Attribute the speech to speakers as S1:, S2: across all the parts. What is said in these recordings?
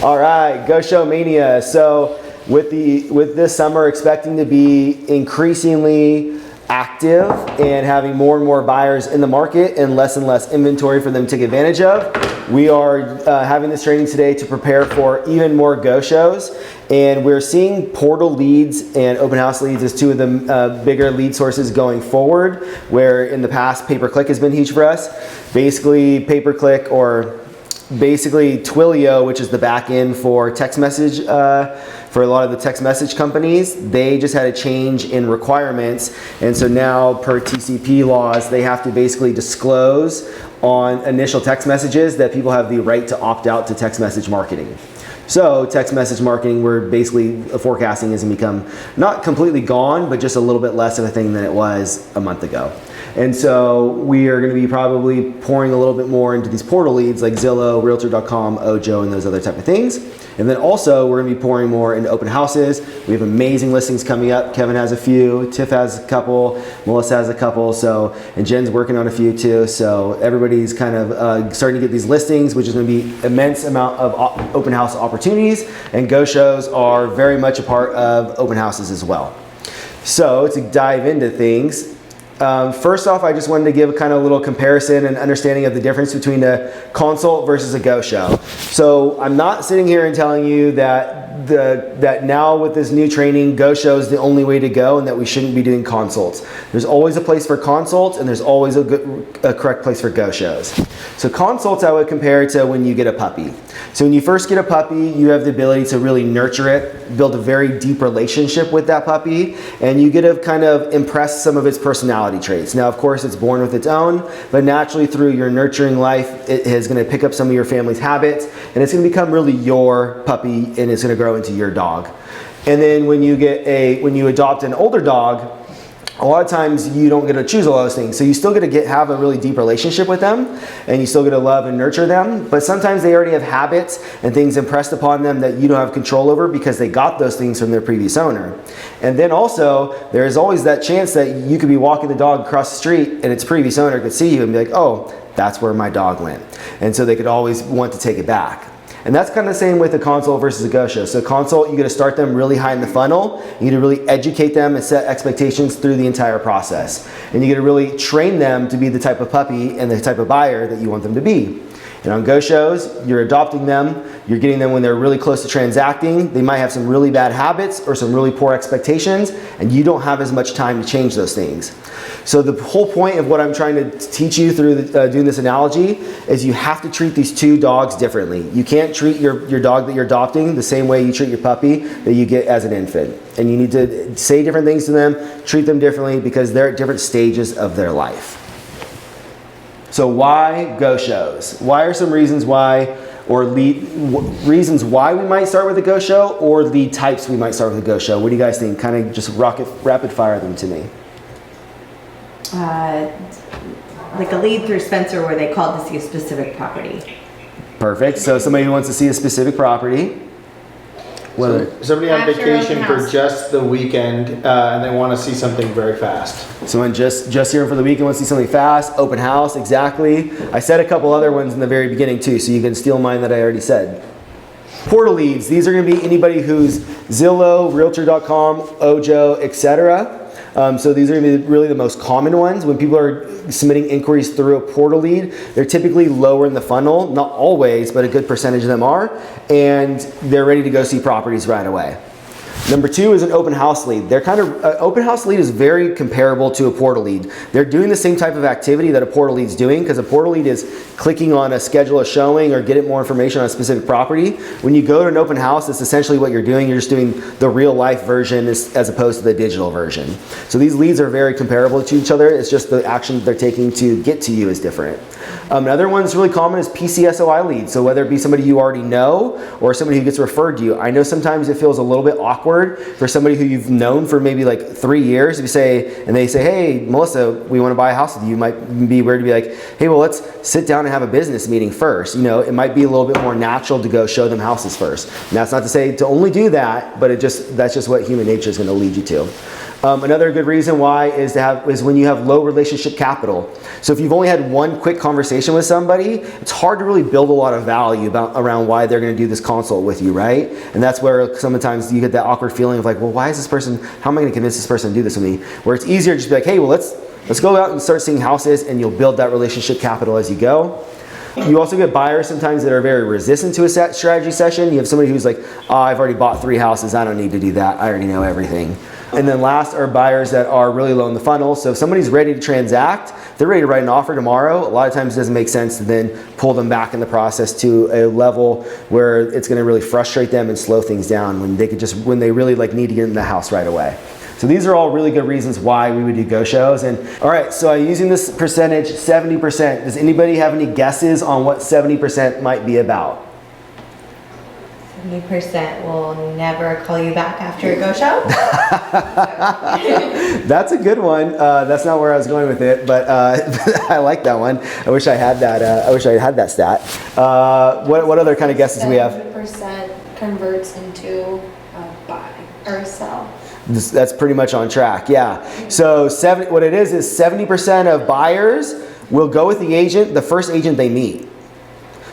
S1: All right, Go Show Mania. So with this summer expecting to be increasingly active and having more and more buyers in the market and less inventory for them to take advantage of, we are having this training today to prepare for even more Go Shows. And we're seeing portal leads and open house leads as two of the bigger lead sources going forward, where in the past pay-per-click has been huge for us. Basically pay-per-click, or basically Twilio, which is the back end for text message, for a lot of the text message companies, they just had a change in requirements. And so now per TCP laws, they have to basically disclose on initial text messages that people have the right to opt out to text message marketing. So text message marketing, we're basically forecasting is going to become not completely gone, but just a little bit less of a thing than it was a month ago. And so we are going to be probably pouring a little bit more into these portal leads like Zillow, Realtor.com, Ojo, and those other type of things. And then also we're going to be pouring more into open houses. We have amazing listings coming up. Kevin has a few, Tiff has a couple, Melissa has a couple, and Jen's working on a few too. So everybody's kind of starting to get these listings, which is going to be immense amount of open house opportunities. And Go Shows are very much a part of open houses as well. So to dive into things, first off, I just wanted to give a kind of little comparison and understanding of the difference between a consult versus a Go Show. So I'm not sitting here and telling you that that now with this new training, Go Show is the only way to go and that we shouldn't be doing consults. There's always a place for consults and there's always a correct place for Go Shows. So consults I would compare to when you get a puppy. So when you first get a puppy, you have the ability to really nurture it, build a very deep relationship with that puppy, and you get to kind of impress some of its personality traits. Now, of course, it's born with its own, but naturally through your nurturing life, it is going to pick up some of your family's habits, and it's going to become really your puppy, and it's going to grow into your dog. And then when you adopt an older dog, a lot of times you don't get to choose all those things. So you still get to have a really deep relationship with them, and you still get to love and nurture them, but sometimes they already have habits and things impressed upon them that you don't have control over because they got those things from their previous owner. And then also, there's always that chance that you could be walking the dog across the street and its previous owner could see you and be like, oh, that's where my dog went. And so they could always want to take it back. And that's kind of the same with a consult versus a Go Show. So consult, you got to start them really high in the funnel. You need to really educate them and set expectations through the entire process. And you got to really train them to be the type of puppy and the type of buyer that you want them to be. And on Go Shows, you're adopting them, you're getting them when they're really close to transacting. They might have some really bad habits or some really poor expectations, and you don't have as much time to change those things. So the whole point of what I'm trying to teach you through doing this analogy is you have to treat these two dogs differently. You can't treat your dog that you're adopting the same way you treat your puppy that you get as an infant. And you need to say different things to them, treat them differently because they're at different stages of their life. So why Go Shows? Why are some reasons why, or reasons why we might start with a Go Show, or lead types we might start with a Go Show? What do you guys think? Kind of just rapid fire them to me.
S2: Like a lead through Spencer where they called to see a specific property.
S1: Perfect. So somebody who wants to see a specific property.
S3: So somebody on vacation for just the weekend and they want to see something very fast.
S1: Someone just here for the weekend wants to see something fast, open house, exactly. I said a couple other ones in the very beginning too, so you can steal mine that I already said. Portal leads, these are going to be anybody who's Zillow, Realtor.com, Ojo, etc. So these are going to be really the most common ones. When people are submitting inquiries through a portal lead, they're typically lower in the funnel, not always, but a good percentage of them are, and they're ready to go see properties right away. Number two is an open house lead. They're kind of, open house lead is very comparable to a portal lead. They're doing the same type of activity that a portal lead is doing, because a portal lead is clicking on a schedule a showing or get more information on a specific property. When you go to an open house, it's essentially what you're doing. You're just doing the real life version as opposed to the digital version. So these leads are very comparable to each other. It's just the action that they're taking to get to you is different. Another one that's really common is PCSOI leads. So whether it be somebody you already know or somebody who gets referred to you. I know sometimes it feels a little bit awkward for somebody who you've known for maybe like 3 years. If they say, hey, Melissa, we want to buy a house with you. It might be weird to be like, hey, well, let's sit down and have a business meeting first. You know, it might be a little bit more natural to go show them houses first. And that's not to say to only do that, but that's just what human nature is going to lead you to. Another good reason why is when you have low relationship capital. So if you've only had one quick conversation with somebody, it's hard to really build a lot of value around why they're going to do this consult with you, right? And that's where sometimes you get that awkward feeling of like, well, why is this person? How am I going to convince this person to do this with me? Where it's easier to just be like, hey, well, let's go out and start seeing houses, and you'll build that relationship capital as you go. You also get buyers sometimes that are very resistant to a strategy session. You have somebody who's like, oh, I've already bought 3 houses. I don't need to do that. I already know everything. And then last are buyers that are really low in the funnel. So if somebody's ready to transact, they're ready to write an offer tomorrow. A lot of times it doesn't make sense to then pull them back in the process to a level where it's going to really frustrate them and slow things down when they really need to get in the house right away. So these are all really good reasons why we would do go shows. And all right, so I'm using this percentage, 70%. Does anybody have any guesses on what 70% might be about?
S2: 70% will never call you back after a go show.
S1: That's a good one. That's not where I was going with it, but I like that one. I wish I had that. I wish I had that stat. What other kind of guesses do we have?
S4: 70% converts into a buy or a sell.
S1: That's pretty much on track, yeah. So what it is 70% of buyers will go with the agent, the first agent they meet.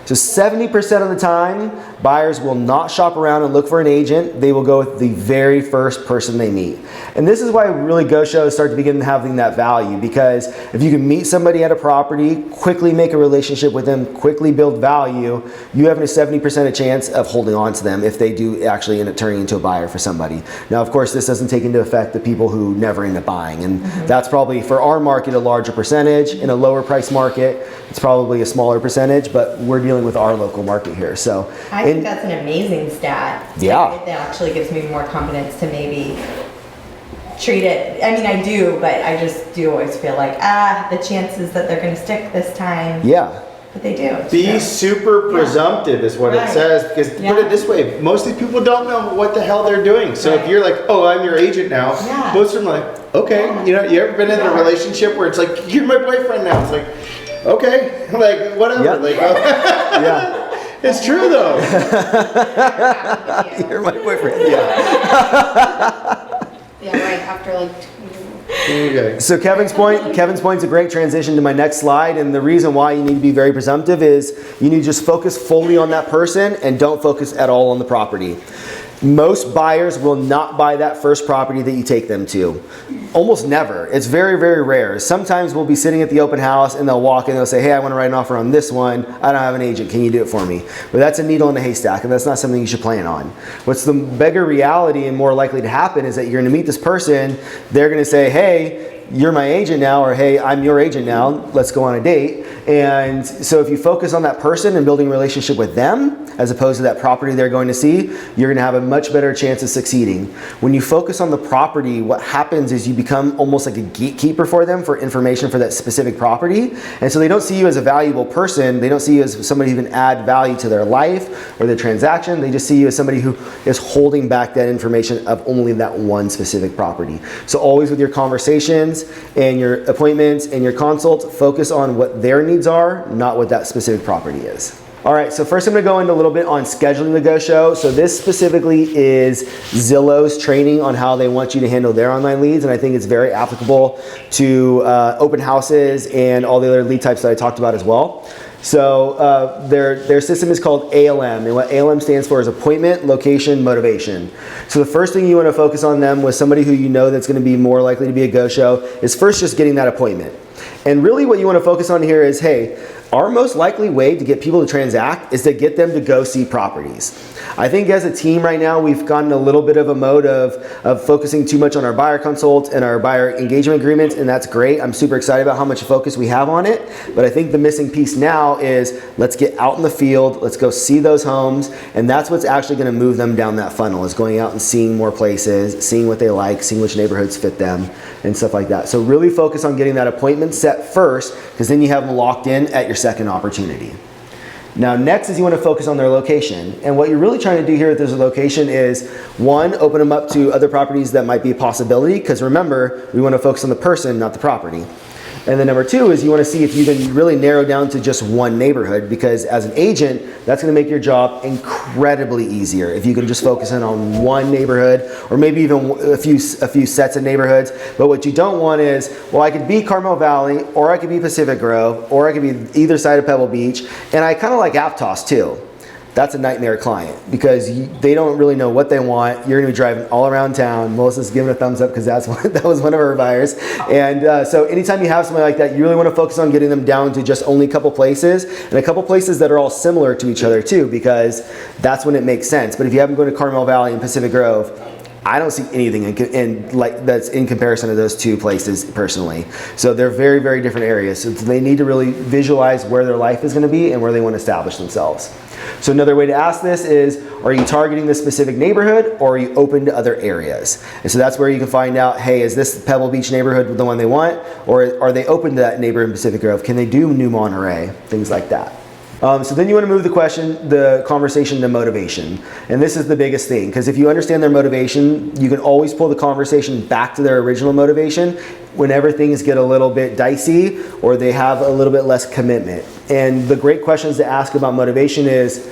S1: So 70% of the time, buyers will not shop around and look for an agent. They will go with the very first person they meet. And this is why really go shows start to begin having that value, because if you can meet somebody at a property, quickly make a relationship with them, quickly build value, you have a 70% chance of holding on to them if they do actually end up turning into a buyer for somebody. Now, of course, this doesn't take into effect the people who never end up buying. And that's probably, for our market, a larger percentage. In a lower price market, it's probably a smaller percentage, but we're dealing with our local market here. So
S2: I think that's an amazing stat.
S1: Yeah.
S2: It actually gives me more confidence to maybe treat it. I mean, I do, but I just do always feel like, the chances that they're going to stick this time.
S1: Yeah.
S2: But they do.
S3: Be super presumptive is what it says, because put it this way, most of these people don't know what the hell they're doing. So if you're like, oh, I'm your agent now, most of them are like, okay, you ever been in a relationship where it's like, you're my boyfriend now? It's like, okay, like whatever. Like,
S1: Yeah.
S3: It's true though.
S1: You're my boyfriend.
S4: Yeah, right after like 2 years.
S3: Okay.
S1: So Kevin's point's a great transition to my next slide, and the reason why you need to be very presumptive is you need to just focus fully on that person and don't focus at all on the property. Most buyers will not buy that first property that you take them to. Almost never. It's very, very rare. Sometimes we'll be sitting at the open house and they'll walk in and they'll say, hey, I want to write an offer on this one. I don't have an agent. Can you do it for me? But that's a needle in a haystack, and that's not something you should plan on. What's the bigger reality and more likely to happen is that you're going to meet this person. They're going to say, hey, you're my agent now, or hey, I'm your agent now, let's go on a date. And so if you focus on that person and building a relationship with them, as opposed to that property they're going to see, you're going to have a much better chance of succeeding. When you focus on the property, what happens is you become almost like a gatekeeper for them for information for that specific property. And so they don't see you as a valuable person. They don't see you as somebody who can add value to their life or their transaction. They just see you as somebody who is holding back that information of only that one specific property. So always with your conversations and your appointments and your consults, focus on what their needs are, not what that specific property is. All right, so first I'm going to go into a little bit on scheduling the Go Show. So this specifically is Zillow's training on how they want you to handle their online leads, and I think it's very applicable to open houses and all the other lead types that I talked about as well. So their system is called ALM, and what ALM stands for is appointment, location, motivation. So the first thing you want to focus on them with somebody who you know that's going to be more likely to be a Go Show is first just getting that appointment. And really what you want to focus on here is, hey, our most likely way to get people to transact is to get them to go see properties. I think as a team right now, we've gotten a little bit of a mode of focusing too much on our buyer consults and our buyer engagement agreements, and that's great. I'm super excited about how much focus we have on it, but I think the missing piece now is let's get out in the field, let's go see those homes, and that's what's actually going to move them down that funnel, is going out and seeing more places, seeing what they like, seeing which neighborhoods fit them, and stuff like that. So really focus on getting that appointment set first, because then you have them locked in at your second opportunity. Now next is you want to focus on their location, and what you're really trying to do here with this location is, one, open them up to other properties that might be a possibility, because remember, we want to focus on the person, not the property. And then number two is you want to see if you can really narrow down to just one neighborhood, because as an agent, that's going to make your job incredibly easier if you can just focus in on one neighborhood, or maybe even a few sets of neighborhoods. But what you don't want is, well, I could be Carmel Valley, or I could be Pacific Grove, or I could be either side of Pebble Beach, and I kind of like Aptos too. That's a nightmare client, because they don't really know what they want. You're going to be driving all around town. Melissa's giving a thumbs up because that was one of her buyers. And so anytime you have somebody like that, you really want to focus on getting them down to just only a couple places, and a couple places that are all similar to each other too, because that's when it makes sense. But if you have them go to Carmel Valley and Pacific Grove, I don't see anything that's in comparison to those two places personally. So they're very, very different areas. So they need to really visualize where their life is going to be and where they want to establish themselves. So another way to ask this is, are you targeting this specific neighborhood, or are you open to other areas? And so that's where you can find out, hey, is this Pebble Beach neighborhood the one they want, or are they open to that neighborhood in Pacific Grove? Can they do New Monterey? Things like that. So then you want to move the conversation to motivation. And this is the biggest thing, because if you understand their motivation, you can always pull the conversation back to their original motivation whenever things get a little bit dicey or they have a little bit less commitment. And the great questions to ask about motivation is,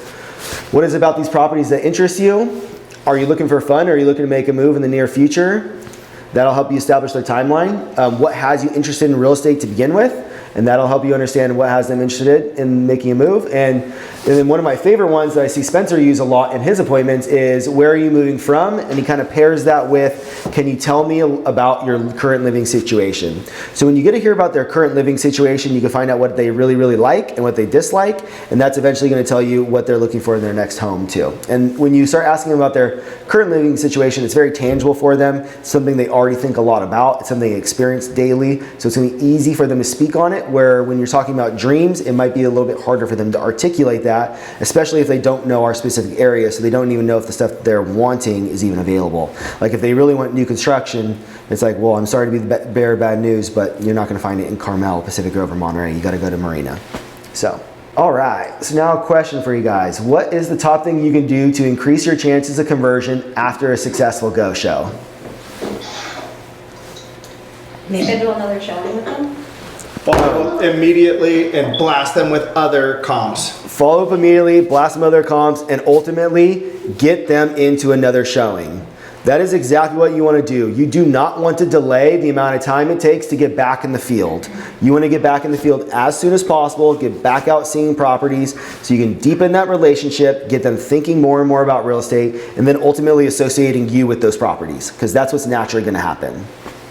S1: what is it about these properties that interests you? Are you looking for fun? Are you looking to make a move in the near future? That'll help you establish their timeline. What has you interested in real estate to begin with? And that'll help you understand what has them interested in making a move. And then one of my favorite ones that I see Spencer use a lot in his appointments is, where are you moving from? And he kind of pairs that with, can you tell me about your current living situation? So when you get to hear about their current living situation, you can find out what they really, really like and what they dislike. And that's eventually going to tell you what they're looking for in their next home too. And when you start asking them about their current living situation, it's very tangible for them. It's something they already think a lot about. It's something they experience daily. So it's going to be easy for them to speak on it, where when you're talking about dreams, it might be a little bit harder for them to articulate that, especially if they don't know our specific area, so they don't even know if the stuff they're wanting is even available. Like if they really want new construction, it's like, well, I'm sorry to be the bearer of bad news, but you're not going to find it in Carmel, Pacific Grove, or Monterey. You got to go to Marina. So, all right. So now a question for you guys. What is the top thing you can do to increase your chances of conversion after a successful go show?
S4: Maybe do another showing with them.
S3: Follow up immediately and blast them with other comps.
S1: Follow up immediately, blast them with other comps, and ultimately get them into another showing. That is exactly what you want to do. You do not want to delay the amount of time it takes to get back in the field. You want to get back in the field as soon as possible, get back out seeing properties so you can deepen that relationship, get them thinking more and more about real estate, and then ultimately associating you with those properties, because that's what's naturally going to happen.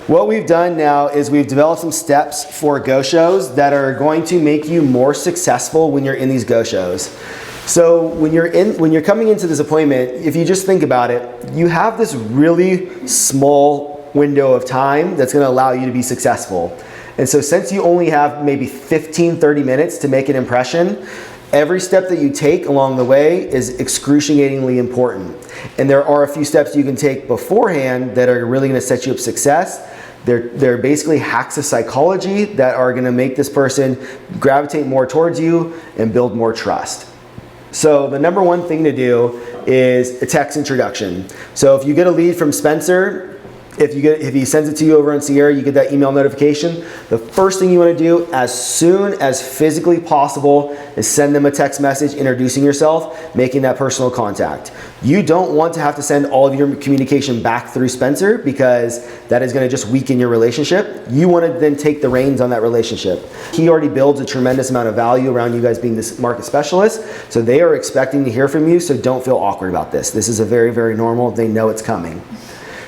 S1: What we've done now is we've developed some steps for go shows that are going to make you more successful when you're in these go shows. So when you're coming into this appointment, if you just think about it, you have this really small window of time that's going to allow you to be successful. And so since you only have maybe 15-30 minutes to make an impression, every step that you take along the way is excruciatingly important. And there are a few steps you can take beforehand that are really going to set you up for success. They're basically hacks of psychology that are going to make this person gravitate more towards you and build more trust. So the number one thing to do is a text introduction. So if you get a lead from Spencer, if he sends it to you over on Sierra, you get that email notification. The first thing you want to do as soon as physically possible is send them a text message introducing yourself, making that personal contact. You don't want to have to send all of your communication back through Spencer, because that is going to just weaken your relationship. You want to then take the reins on that relationship. He already builds a tremendous amount of value around you guys being this market specialist, so they are expecting to hear from you, so don't feel awkward about this. This is a very, very normal. They know it's coming.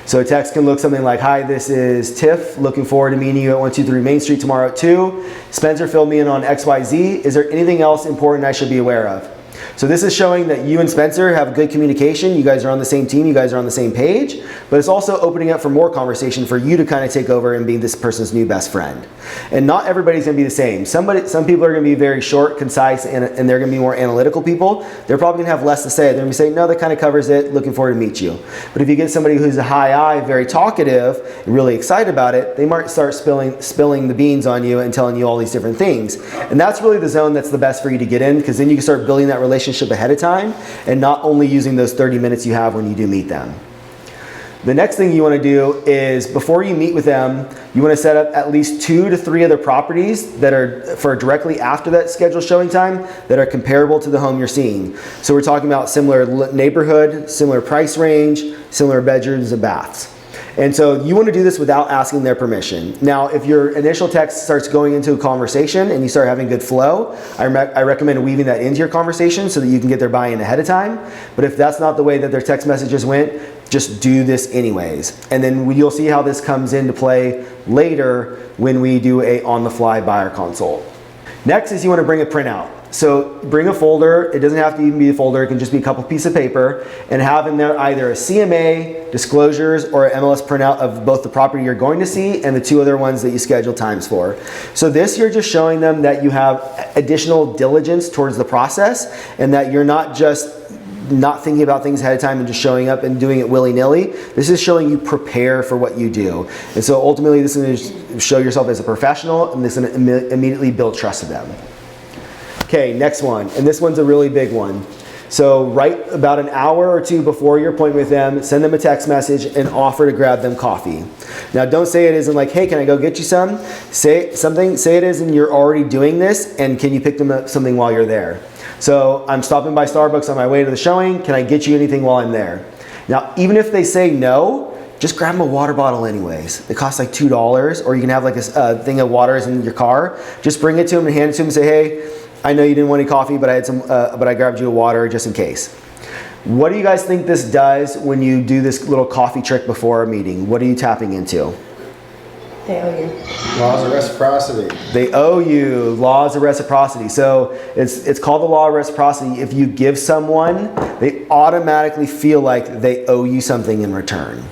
S1: So a text can look something like, hi, this is Tiff, looking forward to meeting you at 123 Main Street tomorrow at 2. Spencer filled me in on XYZ. Is there anything else important I should be aware of? So this is showing that you and Spencer have good communication. You guys are on the same team. You guys are on the same page. But it's also opening up for more conversation for you to kind of take over and be this person's new best friend. And not everybody's going to be the same. Some people are going to be very short, concise, and they're going to be more analytical people. They're probably going to have less to say. They're going to be saying, no, that kind of covers it. Looking forward to meet you. But if you get somebody who's a high I, very talkative, and really excited about it, they might start spilling the beans on you and telling you all these different things. And that's really the zone that's the best for you to get in, because then you can start building that relationship ahead of time and not only using those 30 minutes you have when you do meet them. The next thing you want to do is before you meet with them, you want to set up at least 2 to 3 other properties that are for directly after that scheduled showing time that are comparable to the home you're seeing. So we're talking about similar neighborhood, similar price range, similar bedrooms and baths. And so you want to do this without asking their permission. Now, if your initial text starts going into a conversation and you start having good flow, I recommend weaving that into your conversation so that you can get their buy-in ahead of time. But if that's not the way that their text messages went, just do this anyways. And then you'll see how this comes into play later when we do a on-the-fly buyer consult. Next is you want to bring a printout. So bring a folder. It doesn't have to even be a folder. It can just be a couple pieces of paper, and have in there either a CMA, disclosures, or an MLS printout of both the property you're going to see and the 2 other ones that you schedule times for. So this, you're just showing them that you have additional diligence towards the process and that you're not just not thinking about things ahead of time and just showing up and doing it willy-nilly. This is showing you prepare for what you do. And so ultimately this is going to show yourself as a professional, and this is going to immediately build trust with them. Okay, next one, and this one's a really big one. So right about an hour or 2 before your appointment with them, send them a text message and offer to grab them coffee. Now don't say it isn't like, hey, can I go get you some? Say it is and you're already doing this, and can you pick them up something while you're there? So I'm stopping by Starbucks on my way to the showing. Can I get you anything while I'm there? Now, even if they say no, just grab them a water bottle anyways. It costs like $2, or you can have like a thing of water in your car. Just bring it to them and hand it to them and say, hey, I know you didn't want any coffee, but I grabbed you a water just in case. What do you guys think this does when you do this little coffee trick before a meeting? What are you tapping into?
S2: They owe you.
S3: Laws of reciprocity.
S1: They owe you. Laws of reciprocity. So it's called the law of reciprocity. If you give someone, they automatically feel like they owe you something in return.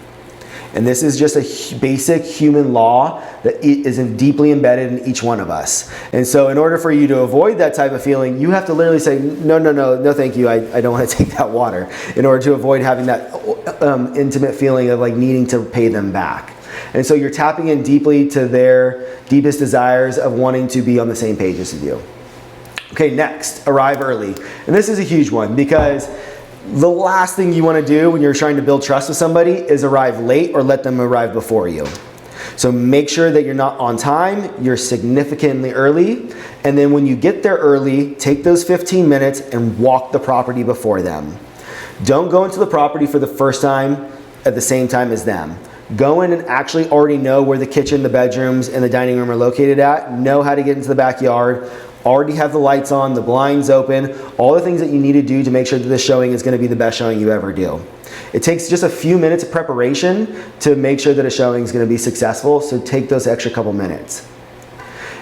S1: And this is just a basic human law that is deeply embedded in each one of us. And so in order for you to avoid that type of feeling, you have to literally say, no, thank you. I don't want to take that water, in order to avoid having that intimate feeling of like needing to pay them back. And so you're tapping in deeply to their deepest desires of wanting to be on the same page as you. Okay, next, arrive early. And this is a huge one, because the last thing you want to do when you're trying to build trust with somebody is arrive late or let them arrive before you. So make sure that you're not on time, you're significantly early, and then when you get there early, take those 15 minutes and walk the property before them. Don't go into the property for the first time at the same time as them. Go in and actually already know where the kitchen, the bedrooms, and the dining room are located at. Know how to get into the backyard. Already have the lights on, the blinds open, all the things that you need to do to make sure that this showing is going to be the best showing you ever do. It takes just a few minutes of preparation to make sure that a showing is going to be successful, so take those extra couple minutes.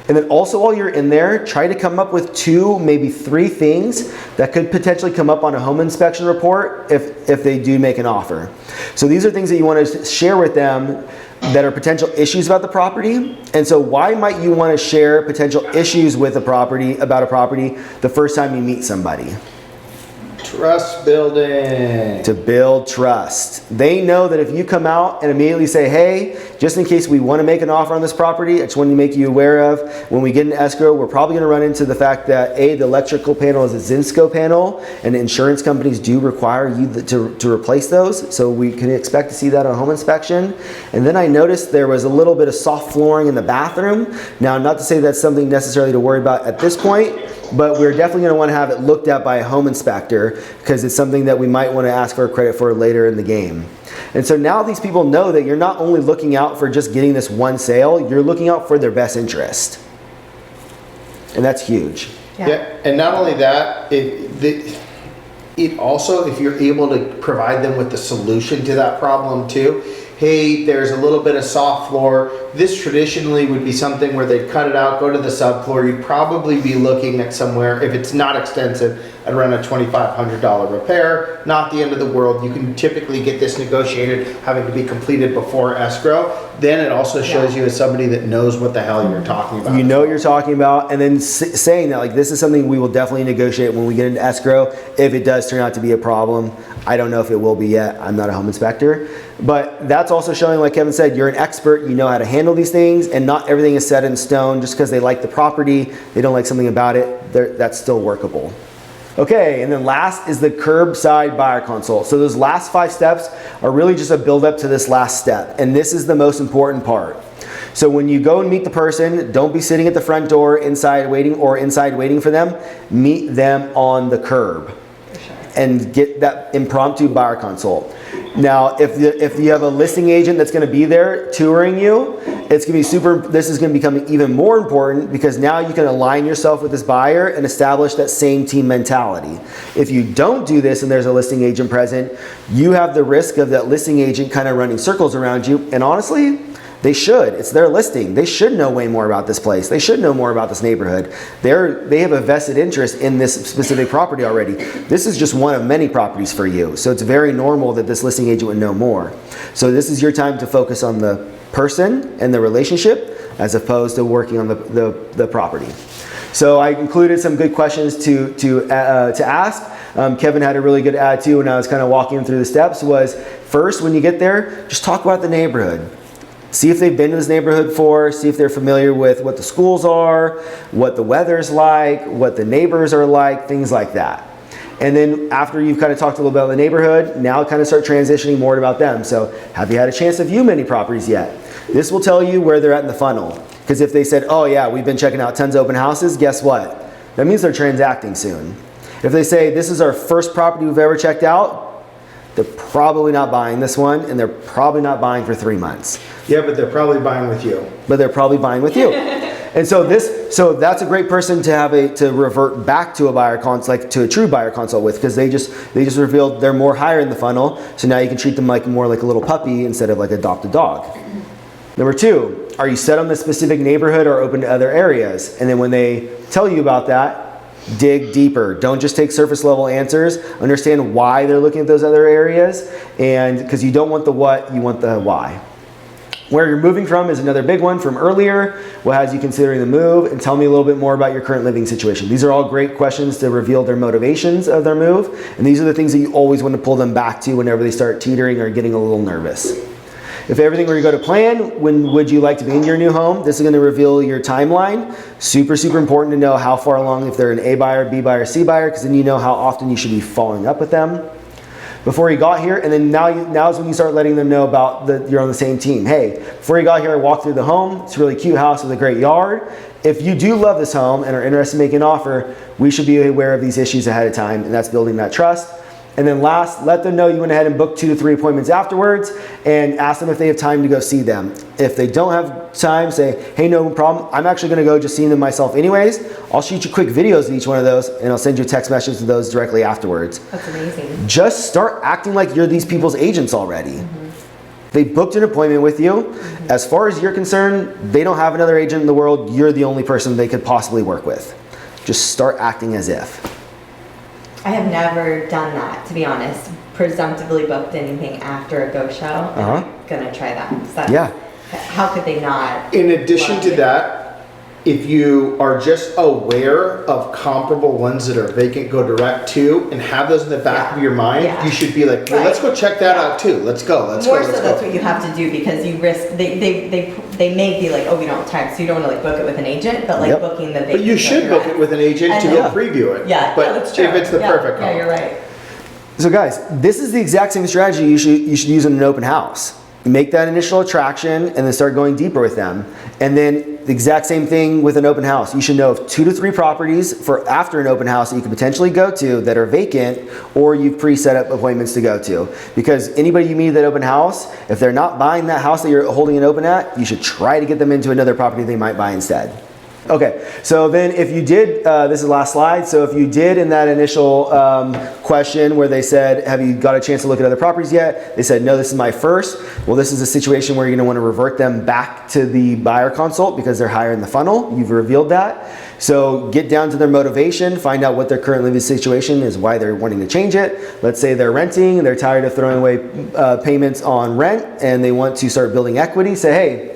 S1: And then also while you're in there, try to come up with 2, maybe 3 things that could potentially come up on a home inspection report if they do make an offer. So these are things that you want to share with them that are potential issues about the property. And so why might you want to share potential issues with a property, about a property, the first time you meet somebody?
S3: Trust building.
S1: To build trust. They know that if you come out and immediately say, hey, just in case we want to make an offer on this property, I just want to make you aware of, when we get an escrow, we're probably going to run into the fact that the electrical panel is a Zinsco panel, and insurance companies do require you to replace those. So we can expect to see that on home inspection. And then I noticed there was a little bit of soft flooring in the bathroom. Now, not to say that's something necessarily to worry about at this point, but we're definitely going to want to have it looked at by a home inspector, because it's something that we might want to ask for credit for later in the game. And so now these people know that you're not only looking out for just getting this one sale, you're looking out for their best interest. And that's huge.
S3: Yeah, and not only that, it also, if you're able to provide them with the solution to that problem too, hey, there's a little bit of soft floor. This traditionally would be something where they'd cut it out, go to the subfloor. You'd probably be looking at somewhere, if it's not extensive, at around a $2,500 repair. Not the end of the world. You can typically get this negotiated, having to be completed before escrow. Then it also shows you as somebody that knows what the hell you're talking about.
S1: You know what you're talking about, and then saying that, like, this is something we will definitely negotiate when we get into escrow if it does turn out to be a problem. I don't know if it will be yet. I'm not a home inspector. But that's also showing, like Kevin said, you're an expert, you know how to handle these things, and not everything is set in stone just because they like the property, they don't like something about it, that's still workable. Okay, and then last is the curbside buyer consult. So those last 5 steps are really just a build up to this last step. And this is the most important part. So when you go and meet the person, don't be sitting at the front door inside waiting for them. Meet them on the curb and get that impromptu buyer consult. Now, if you have a listing agent that's going to be there touring you, this is going to become even more important because now you can align yourself with this buyer and establish that same team mentality. If you don't do this and there's a listing agent present, you have the risk of that listing agent kind of running circles around you. And honestly, they should. It's their listing. They should know way more about this place. They should know more about this neighborhood. They have a vested interest in this specific property already. This is just one of many properties for you. So it's very normal that this listing agent would know more. So this is your time to focus on the person and the relationship as opposed to working on the property. So I included some good questions to ask. Kevin had a really good attitude when I was kind of walking him through the steps. Was first, when you get there, just talk about the neighborhood. See if they've been to this neighborhood before, see if they're familiar with what the schools are, what the weather's like, what the neighbors are like, things like that. And then after you've kind of talked a little bit about the neighborhood, now kind of start transitioning more about them. So have you had a chance to view many properties yet? This will tell you where they're at in the funnel. Because if they said, oh yeah, we've been checking out tons of open houses, guess what? That means they're transacting soon. If they say, this is our first property we've ever checked out, they're probably not buying this one, and they're probably not buying for 3 months.
S3: Yeah, but they're probably buying with you.
S1: But they're probably buying with you. And so that's a great person to have to revert back to a buyer consult, like to a true buyer consult with, because they just revealed they're more higher in the funnel. So now you can treat them more like a little puppy instead of like adopt a dog. Number 2, are you set on the specific neighborhood or open to other areas? And then when they tell you about that, dig deeper. Don't just take surface level answers. Understand why they're looking at those other areas, and because you don't want the what, you want the why. Where you're moving from is another big one from earlier. What has you considering the move? And tell me a little bit more about your current living situation. These are all great questions to reveal their motivations of their move. And these are the things that you always want to pull them back to whenever they start teetering or getting a little nervous. If everything were to go to plan, when would you like to be in your new home? This is going to reveal your timeline. Super, super important to know how far along, if they're an A buyer, B buyer, C buyer, because then you know how often you should be following up with them. Before you got here, and then now is when you start letting them know about you're on the same team. Hey, before you got here, I walked through the home. It's a really cute house with a great yard. If you do love this home and are interested in making an offer, we should be aware of these issues ahead of time, and that's building that trust. And then last, let them know you went ahead and booked 2 to 3 appointments afterwards, and ask them if they have time to go see them. If they don't have time, say, hey, no problem. I'm actually going to go just see them myself anyways. I'll shoot you quick videos of each one of those, and I'll send you a text message of those directly afterwards.
S2: That's amazing.
S1: Just start acting like you're these people's agents already. They booked an appointment with you. As far as you're concerned, they don't have another agent in the world. You're the only person they could possibly work with. Just start acting as if.
S2: I have never done that, to be honest. Presumptively booked anything after a go show. I'm gonna try that. So
S1: Yeah.
S2: How could they not?
S3: In addition to that, if you are just aware of comparable ones that are vacant, go direct to, and have those in the back of your mind, you should be like, well, let's go check that out too. Let's go.
S2: More so that's what you have to do, because you risk, they may be like, oh, we don't have time, so you don't want to like book it with an agent, but like booking the vacant.
S3: But you should book it with an agent to go preview it.
S2: Yeah,
S3: but
S2: that's true.
S3: if it's the perfect home.
S2: Yeah, you're right.
S1: So guys, this is the exact same strategy you should use in an open house. Make that initial attraction and then start going deeper with them. And then the exact same thing with an open house. You should know of 2 to 3 properties for after an open house that you could potentially go to that are vacant, or you've pre-set up appointments to go to. Because anybody you meet at that open house, if they're not buying that house that you're holding an open at, you should try to get them into another property they might buy instead. Okay, so then if you did, this is the last slide, so if you did in that initial question where they said, have you got a chance to look at other properties yet? They said, no, this is my first. Well, this is a situation where you're gonna wanna revert them back to the buyer consult because they're higher in the funnel. You've revealed that. So get down to their motivation, find out what their current living situation is, why they're wanting to change it. Let's say they're renting, they're tired of throwing away payments on rent, and they want to start building equity. Say, hey,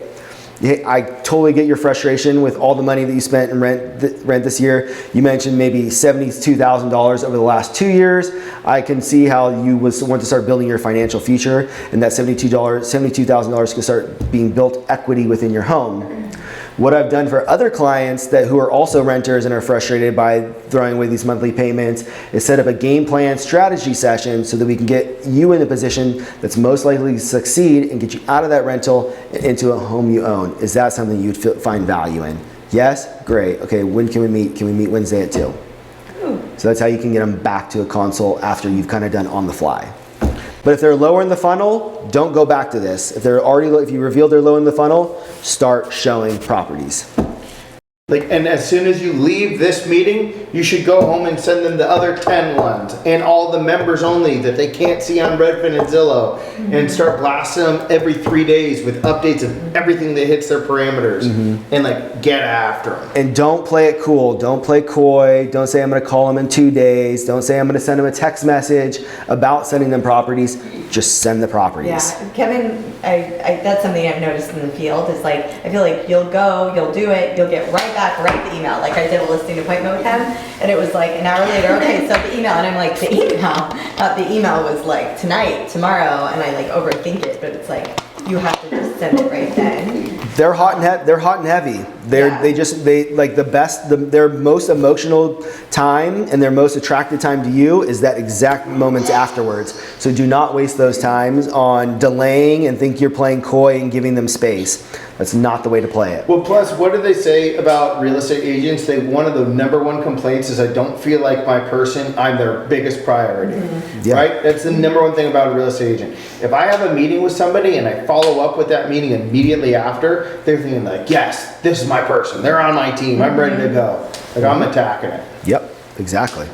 S1: I totally get your frustration with all the money that you spent in rent this year. You mentioned maybe $72,000 over the last 2 years. I can see how you want to start building your financial future, and that $72,000 can start being built equity within your home. What I've done for other clients who are also renters and are frustrated by throwing away these monthly payments is set up a game plan strategy session so that we can get you in a position that's most likely to succeed and get you out of that rental and into a home you own. Is that something you'd find value in? Yes? Great. Okay, when can we meet? Can we meet Wednesday at 2? So that's how you can get them back to a consult after you've kind of done on the fly. But if they're lower in the funnel, don't go back to this. If they're already if you reveal they're low in the funnel, start showing properties.
S3: Like, and as soon as you leave this meeting, you should go home and send them the other 10 ones and all the members only that they can't see on Redfin and Zillow, and start blasting them every 3 days with updates of everything that hits their parameters, and like get after them.
S1: And don't play it cool. Don't play coy. Don't say I'm going to call them in 2 days. Don't say I'm going to send them a text message about sending them properties. Just send the properties.
S2: Yeah, Kevin, I that's something I've noticed in the field is like, I feel like you'll go, you'll do it, you'll get right back, write the email. Like I did a listing appointment with him and it was like an hour later, okay, so the email, and I'm like, the email was like tonight, tomorrow, and I like overthink it, but it's like, you have to just send it right then.
S1: They're hot and heavy. They like the best, their most emotional time and their most attracted time to you is that exact moments afterwards. So do not waste those times on delaying and think you're playing coy and giving them space. That's not the way to play it.
S3: Well, plus, what do they say about real estate agents? One of the number one complaints is I don't feel like my person, I'm their biggest priority, right? That's the number one thing about a real estate agent. If I have a meeting with somebody and I follow up with that meeting immediately after, they're thinking like, yes, this is my person. They're on my team. I'm ready to go. Like I'm attacking it.
S1: Yep, exactly.